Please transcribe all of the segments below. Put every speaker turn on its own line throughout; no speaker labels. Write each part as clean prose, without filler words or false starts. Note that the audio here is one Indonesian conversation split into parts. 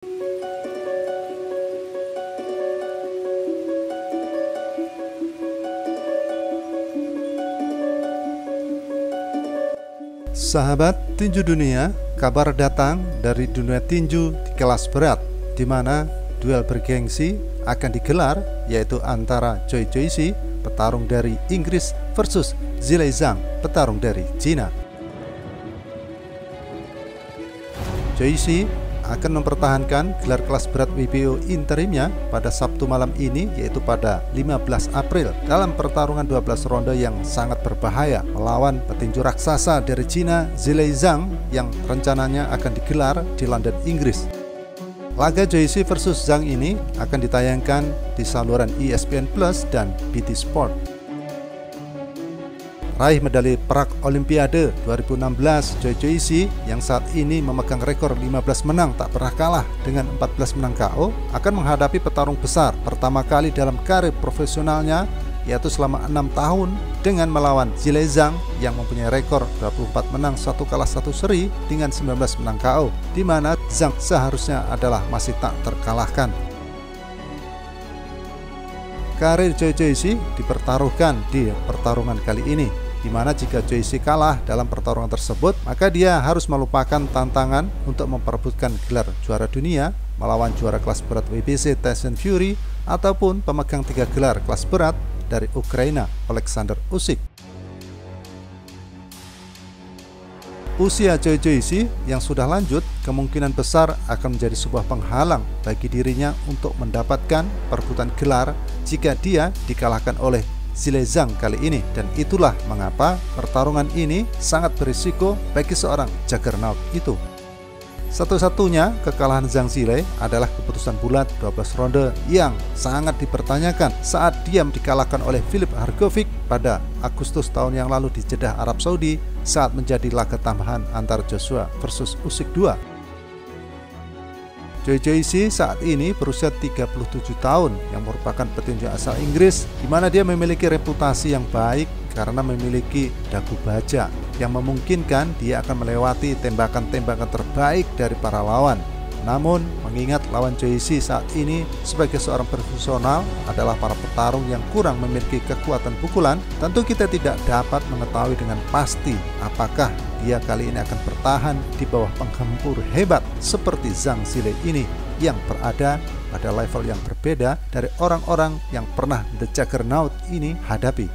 Sahabat tinju dunia, kabar datang dari dunia tinju di kelas berat, di mana duel bergengsi akan digelar, yaitu antara Choi Choi-si, petarung dari Inggris, versus Zhilei Zhang, petarung dari Cina. Choi-si akan mempertahankan gelar kelas berat WBO interimnya pada Sabtu malam ini, yaitu pada 15 April dalam pertarungan 12 ronde yang sangat berbahaya melawan petinju raksasa dari Cina, Zhilei Zhang, yang rencananya akan digelar di London, Inggris. Laga Choi-si versus Zhang ini akan ditayangkan di saluran ESPN Plus dan BT Sport. Raih medali perak Olimpiade 2016, Choi Choi-si yang saat ini memegang rekor 15 menang tak pernah kalah dengan 14 menang KO, akan menghadapi petarung besar pertama kali dalam karir profesionalnya, yaitu selama 6 tahun dengan melawan Zhilei Zhang yang mempunyai rekor 24 menang 1 kalah 1 seri dengan 19 menang KO, di mana Zhang seharusnya adalah masih tak terkalahkan. Karir Choi Choi-si dipertaruhkan di pertarungan kali ini, di mana jika Choi-si kalah dalam pertarungan tersebut, maka dia harus melupakan tantangan untuk memperebutkan gelar juara dunia melawan juara kelas berat WBC Tyson Fury ataupun pemegang 3 gelar kelas berat dari Ukraina, Alexander Usyk. Usia Choi Choi-si yang sudah lanjut kemungkinan besar akan menjadi sebuah penghalang bagi dirinya untuk mendapatkan perebutan gelar jika dia dikalahkan oleh Zhilei Zhang kali ini, dan itulah mengapa pertarungan ini sangat berisiko bagi seorang juggernaut itu. Satu-satunya kekalahan Zhang Zhilei adalah keputusan bulat 12 ronde yang sangat dipertanyakan saat dia dikalahkan oleh Filip Hrgovic pada Agustus tahun yang lalu di Jeddah, Arab Saudi, saat menjadi laga tambahan antara Joshua versus Usyk 2. Choi Choi-si saat ini berusia 37 tahun yang merupakan petinju asal Inggris, di mana dia memiliki reputasi yang baik karena memiliki dagu baja yang memungkinkan dia akan melewati tembakan-tembakan terbaik dari para lawan. Namun, mengingat lawan Choi-si saat ini sebagai seorang profesional adalah para petarung yang kurang memiliki kekuatan pukulan, tentu kita tidak dapat mengetahui dengan pasti apakah dia kali ini akan bertahan di bawah penggempur hebat seperti Zhang Zhilei ini yang berada pada level yang berbeda dari orang-orang yang pernah The Juggernaut ini hadapi.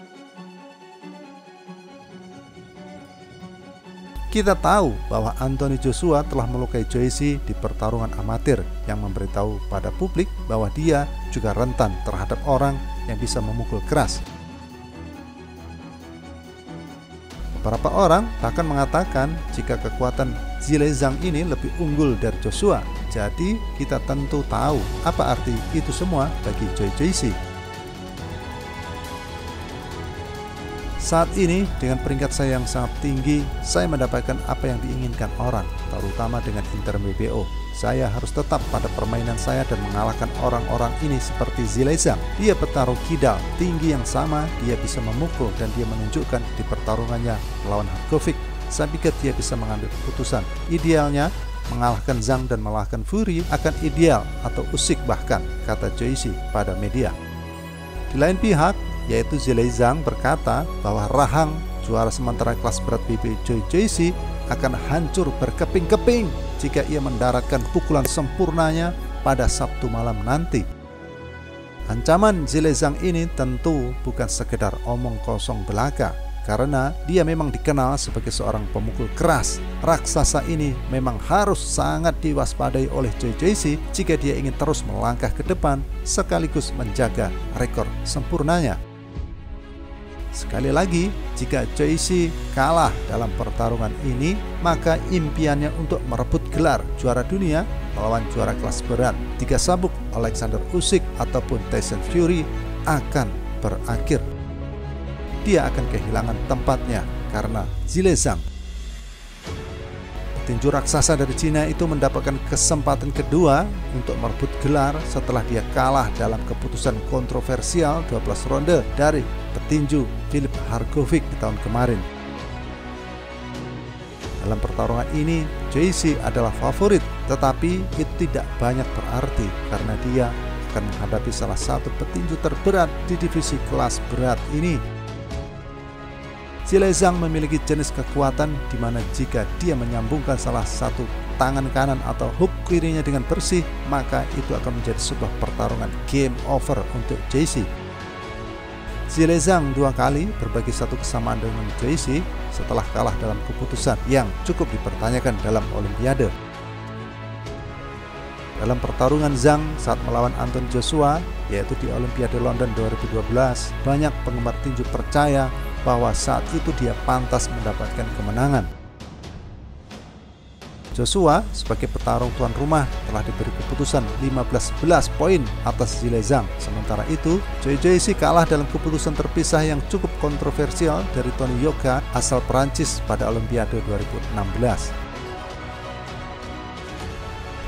Kita tahu bahwa Anthony Joshua telah melukai Choi-si di pertarungan amatir yang memberitahu pada publik bahwa dia juga rentan terhadap orang yang bisa memukul keras. Beberapa orang bahkan mengatakan jika kekuatan Zhilei Zhang ini lebih unggul dari Joshua. Jadi kita tentu tahu apa arti itu semua bagi Choi Choi-si. Saat ini dengan peringkat saya yang sangat tinggi, saya mendapatkan apa yang diinginkan orang, terutama dengan interim WBO. Saya harus tetap pada permainan saya dan mengalahkan orang-orang ini seperti Zhilei Zhang. Dia petarung kidal, tinggi yang sama, dia bisa memukul dan dia menunjukkan di pertarungannya melawan Hrgovic. Saya pikir dia bisa mengambil keputusan. Idealnya mengalahkan Zhang dan mengalahkan Fury akan ideal, atau Usyk bahkan, kata Choi-si pada media. Di lain pihak, yaitu Zhilei Zhang berkata bahwa rahang juara sementara kelas berat WBO Choi Choi-si akan hancur berkeping-keping jika ia mendaratkan pukulan sempurnanya pada Sabtu malam nanti. Ancaman Zhilei Zhang ini tentu bukan sekedar omong kosong belaka, karena dia memang dikenal sebagai seorang pemukul keras. Raksasa ini memang harus sangat diwaspadai oleh Choi Choi-si jika dia ingin terus melangkah ke depan sekaligus menjaga rekor sempurnanya. Sekali lagi, jika Choi-si kalah dalam pertarungan ini, maka impiannya untuk merebut gelar juara dunia melawan juara kelas berat 3 sabuk Alexander Usyk ataupun Tyson Fury akan berakhir. Dia akan kehilangan tempatnya karena Zhilei Zhang, petinju raksasa dari Cina, itu mendapatkan kesempatan kedua untuk merebut gelar setelah dia kalah dalam keputusan kontroversial 12 ronde dari petinju Filip Hrgovic di tahun kemarin. Dalam pertarungan ini, JC adalah favorit, tetapi itu tidak banyak berarti karena dia akan menghadapi salah satu petinju terberat di divisi kelas berat ini. Zhilei memiliki jenis kekuatan di mana jika dia menyambungkan salah satu tangan kanan atau hook kirinya dengan bersih, maka itu akan menjadi sebuah pertarungan game over untuk JC. Zhilei dua kali berbagi satu kesamaan dengan JC setelah kalah dalam keputusan yang cukup dipertanyakan dalam Olimpiade. Dalam pertarungan Zhang saat melawan Anthony Joshua, yaitu di Olimpiade London 2012, banyak penggemar tinju percaya bahwa saat itu dia pantas mendapatkan kemenangan. Joshua sebagai petarung tuan rumah telah diberi keputusan 15-11 poin atas Zhilei. Sementara itu, JC kalah dalam keputusan terpisah yang cukup kontroversial dari Tony Yoka asal Perancis pada Olimpiade 2016.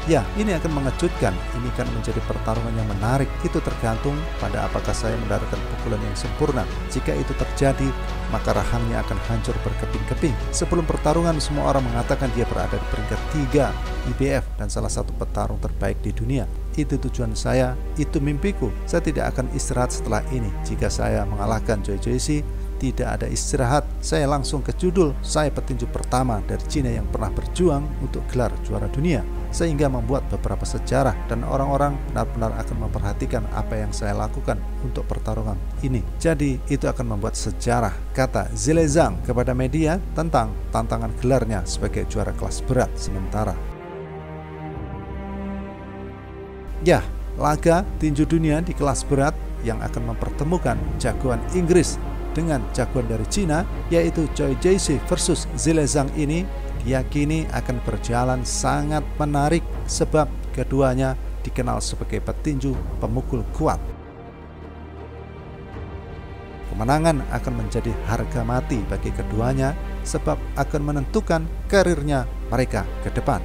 Ya, ini akan mengejutkan. Ini akan menjadi pertarungan yang menarik. Itu tergantung pada apakah saya mendapatkan pukulan yang sempurna. Jika itu terjadi, maka rahangnya akan hancur berkeping-keping. Sebelum pertarungan, semua orang mengatakan dia berada di peringkat 3 IBF dan salah satu petarung terbaik di dunia. Itu tujuan saya, itu mimpiku. Saya tidak akan istirahat setelah ini. Jika saya mengalahkan JC, tidak ada istirahat. Saya langsung ke judul, saya petinju pertama dari Cina yang pernah berjuang untuk gelar juara dunia, sehingga membuat beberapa sejarah dan orang-orang benar-benar akan memperhatikan apa yang saya lakukan untuk pertarungan ini. Jadi itu akan membuat sejarah, kata Zhilei kepada media tentang tantangan gelarnya sebagai juara kelas berat sementara. Ya, laga tinju dunia di kelas berat yang akan mempertemukan jagoan Inggris dengan jagoan dari Cina, yaitu Choi Jae-si versus Zhilei ini diyakini akan berjalan sangat menarik sebab keduanya dikenal sebagai petinju pemukul kuat. Kemenangan akan menjadi harga mati bagi keduanya sebab akan menentukan karirnya mereka ke depan.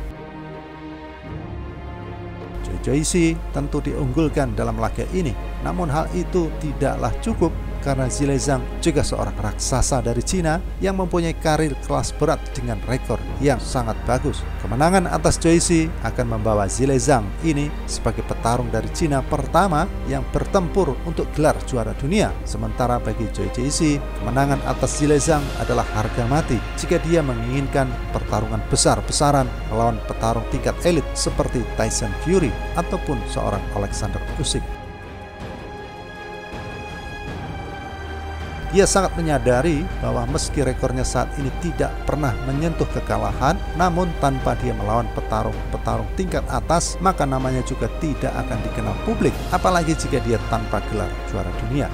Choi Jae-si tentu diunggulkan dalam laga ini, namun hal itu tidaklah cukup karena Zhilei juga seorang raksasa dari Cina yang mempunyai karir kelas berat dengan rekor yang sangat bagus. Kemenangan atas JC akan membawa Zhilei ini sebagai petarung dari Cina pertama yang bertempur untuk gelar juara dunia. Sementara bagi JC, kemenangan atas Zhilei adalah harga mati jika dia menginginkan pertarungan besar-besaran melawan petarung tingkat elit seperti Tyson Fury ataupun seorang Alexander Usyk. Dia sangat menyadari bahwa meski rekornya saat ini tidak pernah menyentuh kekalahan, namun tanpa dia melawan petarung-petarung tingkat atas, maka namanya juga tidak akan dikenal publik, apalagi jika dia tanpa gelar juara dunia.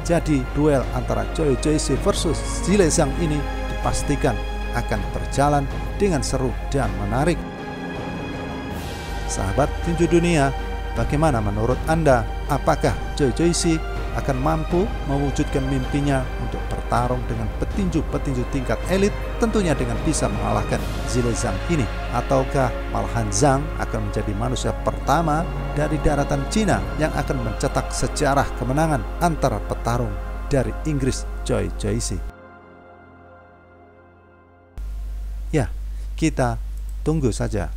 Jadi, duel antara Choi Jae-si versus Zhilei ini dipastikan akan berjalan dengan seru dan menarik. Sahabat tinju dunia, bagaimana menurut Anda? Apakah Choi Jae-si akan mampu mewujudkan mimpinya untuk bertarung dengan petinju-petinju tingkat elit, tentunya dengan bisa mengalahkan Zhilei ini? Ataukah malahan Zhang akan menjadi manusia pertama dari daratan Cina yang akan mencetak sejarah kemenangan antara petarung dari Inggris Choi Jae-si? Ya, kita tunggu saja.